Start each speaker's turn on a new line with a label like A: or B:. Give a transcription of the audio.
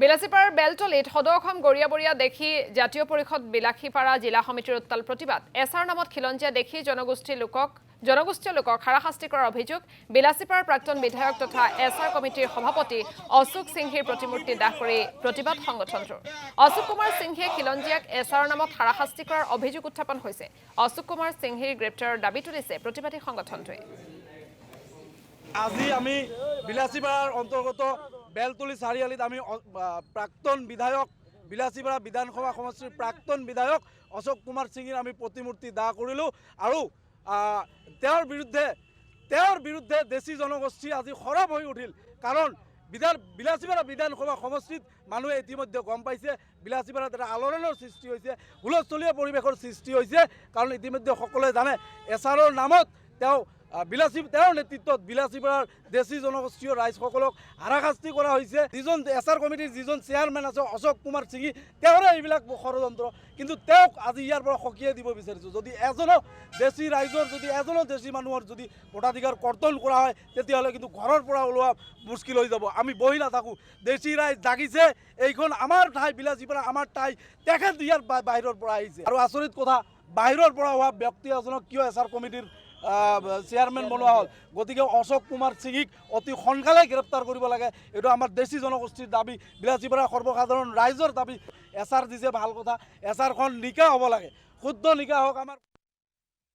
A: বিলাসীপাড়াৰ বেলতলিত সদৌ অসম গৰিয়াবৰীয়া দেখি জাতীয় পৰিষদ বিলাসীপাড়া জিলা সমিতিৰ উত্তাল প্ৰতিবাদ এছাৰ নামত খিলঞ্জীয়া দেখি জনগোষ্ঠীয় লোকক হাৰাশাস্তি কৰাৰ অভিযোগ বিলাসীপাড়াৰ প্ৰাক্তন বিধায়ক তথা এছাৰ কমিটিৰ সভাপতি অশোক সিংহীৰ প্ৰতিমূৰ্তি দাহ কৰি প্ৰতিবাদ সংগঠনটোৰ অশোক কুমাৰ সিংহীয়ে খিলঞ্জীয়াক এছাৰ নামত হাৰাশাস্তি কৰাৰ অভিযোগ উত্থাপন হৈছে অশোক কুমাৰ সিংহীৰ গ্ৰেপ্তাৰৰ দাবী তুলিছে প্ৰতিবাদী সংগঠনটোৱে
B: আজি আমি বিলাসীপাড়াৰ অন্তৰ্গত বেলতলি চাৰিআলিত আমি প্ৰাক্তন বিধায়ক বিলাসীপাড়া বিধানসভা সমষ্টিৰ প্ৰাক্তন বিধায়ক অশোক কুমাৰ সিংহীৰ আমি প্ৰতিমূৰ্তি দাহ কৰিলোঁ আৰু তেওঁৰ বিৰুদ্ধে দেশী জনগোষ্ঠী আজি সৰব হৈ উঠিল কাৰণ বিলাসীপাড়া বিধানসভা সমষ্টিত মানুহে ইতিমধ্যে গম পাইছে বিলাসীপাড়াত এটা আলোড়নৰ সৃষ্টি হৈছে হুলস্থলীয়া পৰিৱেশৰ সৃষ্টি হৈছে কাৰণ ইতিমধ্যে সকলোৱে জানে এছাৰৰ নামত তেওঁৰ নেতৃত্বত বিলাসীপাড়াৰ দেশী জনগোষ্ঠীয় ৰাইজসকলক হাৰাশাস্তি কৰা হৈছে যিজন এছাৰ কমিটিৰ যিজন চেয়াৰমেন আছে অশোক কুমাৰ সিংহী তেওঁৰে এইবিলাক ষড়যন্ত্ৰ কিন্তু তেওঁক আজি ইয়াৰ পৰা সকীয়াই দিব বিচাৰিছোঁ যদি এজনো দেশী ৰাইজৰ যদি এজনো দেশী মানুহৰ যদি ভোটাধিকাৰ কৰ্তন কৰা হয় তেতিয়াহ'লে কিন্তু ঘৰৰ পৰা ওলোৱা মুস্কিল হৈ যাব আমি বহি নাথাকোঁ দেশী ৰাইজ জাগিছে এইখন আমাৰ ঠাই বিলাসীপাড়া আমাৰ ঠাই তেখেত ইয়াৰ বাহিৰৰ পৰা আহিছে আৰু আচৰিত কথা বাহিৰৰ পৰা হোৱা ব্যক্তি এজনক কিয় এছাৰ কমিটিৰ চেয়াৰমেন বনোৱা হ'ল গতিকে অশোক কুমাৰ সিংহীক অতি সোনকালে গ্ৰেপ্তাৰ কৰিব লাগে এইটো আমাৰ দেশী জনগোষ্ঠীৰ দাবী বিলাসীপাড়া সৰ্বসাধাৰণ ৰাইজৰ দাবী এছাৰ দিছে ভাল কথা এছাৰখন নিকা হ'ব লাগে শুদ্ধ নিকা হওক আমাৰ